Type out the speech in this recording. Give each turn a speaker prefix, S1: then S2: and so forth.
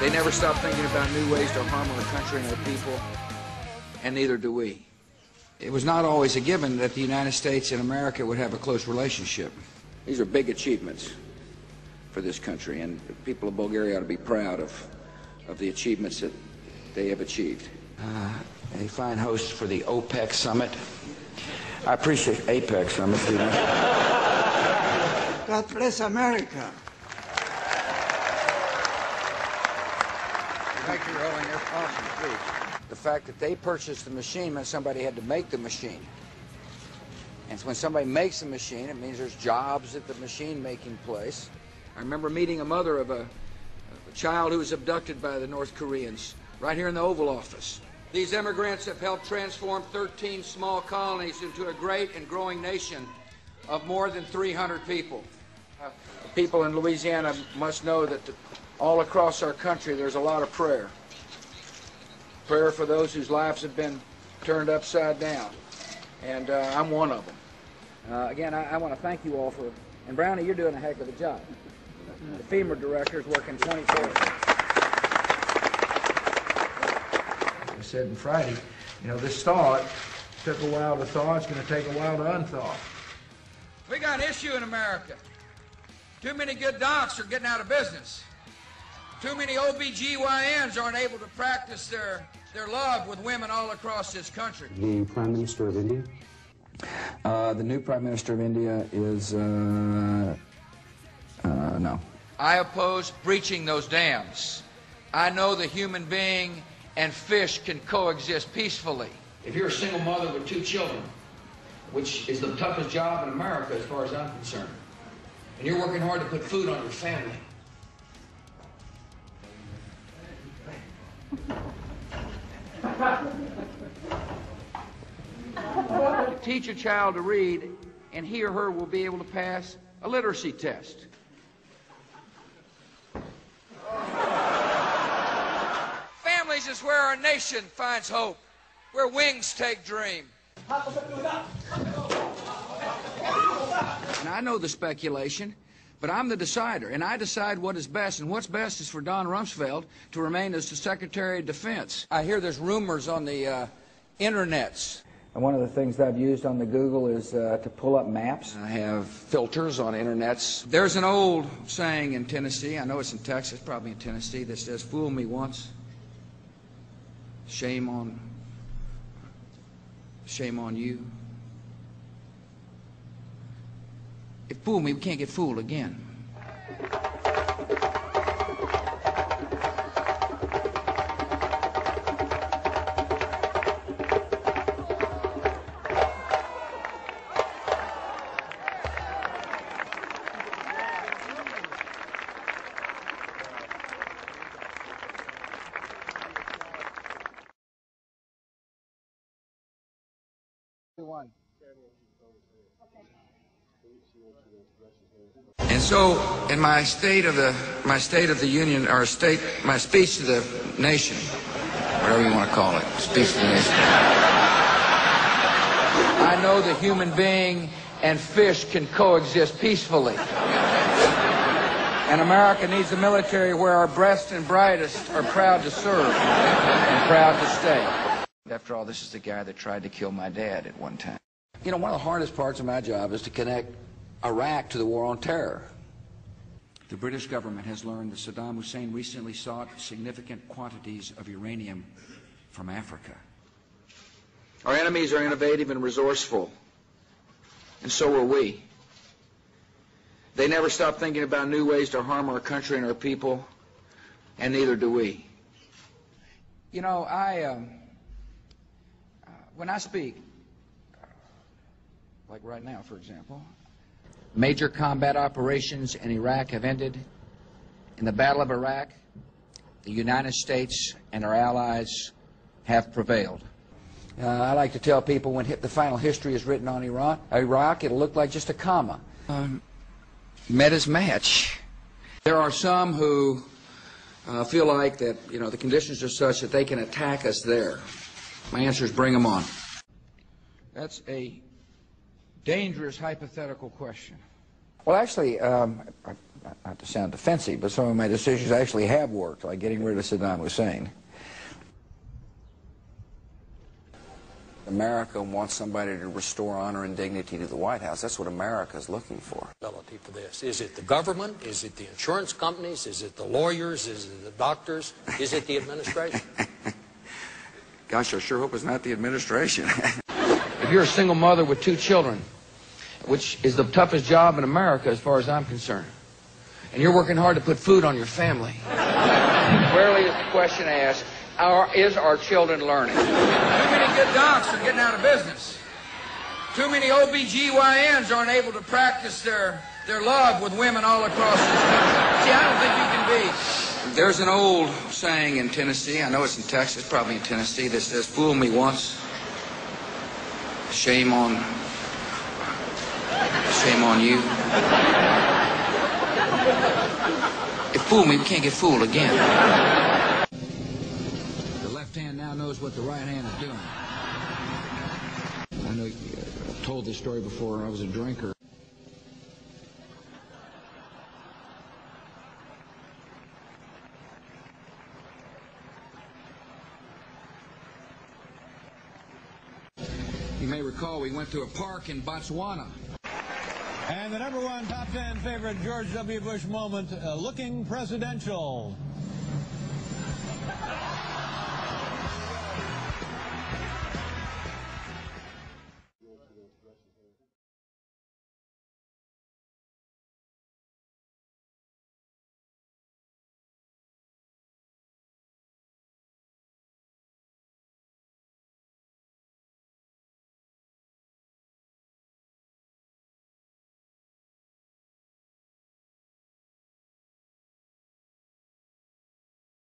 S1: They never stop thinking about new ways to harm our country and our people, and neither do we. It was not always a given that the United States and America would have a close relationship. These are big achievements for this country, and the people of Bulgaria ought to be proud of the achievements that they have achieved. A fine host for the OPEC summit. I appreciate APEC summit, you know.
S2: God bless America.
S1: Thank you, Rolling. That's awesome, please. The fact that they purchased the machine meant somebody had to make the machine. And so when somebody makes a machine, it means there's jobs at the machine-making place. I remember meeting a mother of a child who was abducted by the North Koreans right here in the Oval Office. These immigrants have helped transform 13 small colonies into a great and growing nation of more than 300 people. People in Louisiana must know that all across our country there's a lot of prayer. Prayer for those whose lives have been turned upside down. And I'm one of them. Again, I want to thank you all for, and Brownie, you're doing a heck of a job. The FEMA director is working 24 hours. I said on Friday, you know, this thaw, it took a while to thaw, it's going to take a while to unthaw. We got an issue in America. Too many good docs are getting out of business. Too many OBGYNs aren't able to practice their love with women all across this country.
S3: The Prime Minister of India?
S1: The new Prime Minister of India is, no. I oppose breaching those dams. I know the human being and fish can coexist peacefully. If you're a single mother with 2 children, which is the toughest job in America as far as I'm concerned, and you're working hard to put food on your family, teach a child to read, and he or her will be able to pass a literacy test. Families is where our nation finds hope, where wings take dream. And I know the speculation, but I'm the decider, and I decide what is best, and what's best is for Don Rumsfeld to remain as the Secretary of Defense. I hear there's rumors on the internets. And one of the things that I've used on the Google is to pull up maps. I have filters on internets. There's an old saying in Tennessee, I know it's in Texas, probably in Tennessee, that says, fool me once, shame on you. If fool me, we can't get fooled again. And so, in my State of the Union, or my speech to the nation, whatever you want to call it, speech to the nation, I know the human being and fish can coexist peacefully. And America needs a military where our best and brightest are proud to serve and proud to stay. After all, this is the guy that tried to kill my dad at one time. You know, one of the hardest parts of my job is to connect Iraq to the war on terror. The British government has learned that Saddam Hussein recently sought significant quantities of uranium from Africa. Our enemies are innovative and resourceful, and so are we. They never stop thinking about new ways to harm our country and our people, and neither do we. You know, when I speak, like right now, for example, major combat operations in Iraq have ended. In the Battle of Iraq, the United States and our allies have prevailed. I like to tell people when the final history is written on Iraq, it'll look like just a comma. Met his match. There are some who feel like that, you know, the conditions are such that they can attack us there. My answer is bring them on. That's a dangerous hypothetical question. Well, actually, not to sound defensive, but some of my decisions actually have worked, like getting rid of Saddam Hussein. America wants somebody to restore honor and dignity to the White House. That's what America's looking for.
S3: For this, is it the government? Is it the insurance companies? Is it the lawyers? Is it the doctors? Is it the administration?
S1: Gosh, I sure hope it's not the administration. If you're a single mother with 2 children, which is the toughest job in America as far as I'm concerned, and you're working hard to put food on your family, rarely is the question asked, is our children learning? Too many good docs are getting out of business. Too many OBGYNs aren't able to practice their love with women all across this country. See, I don't think you can be. There's an old saying in Tennessee, I know it's in Texas, probably in Tennessee, that says, fool me once, shame on you. If fool me, we can't get fooled again. The left hand now knows what the right hand is doing. I know I've told this story before. I was a drinker. You may recall we went to a park in Botswana.
S4: And the #1 top 10 favorite George W. Bush moment, looking presidential.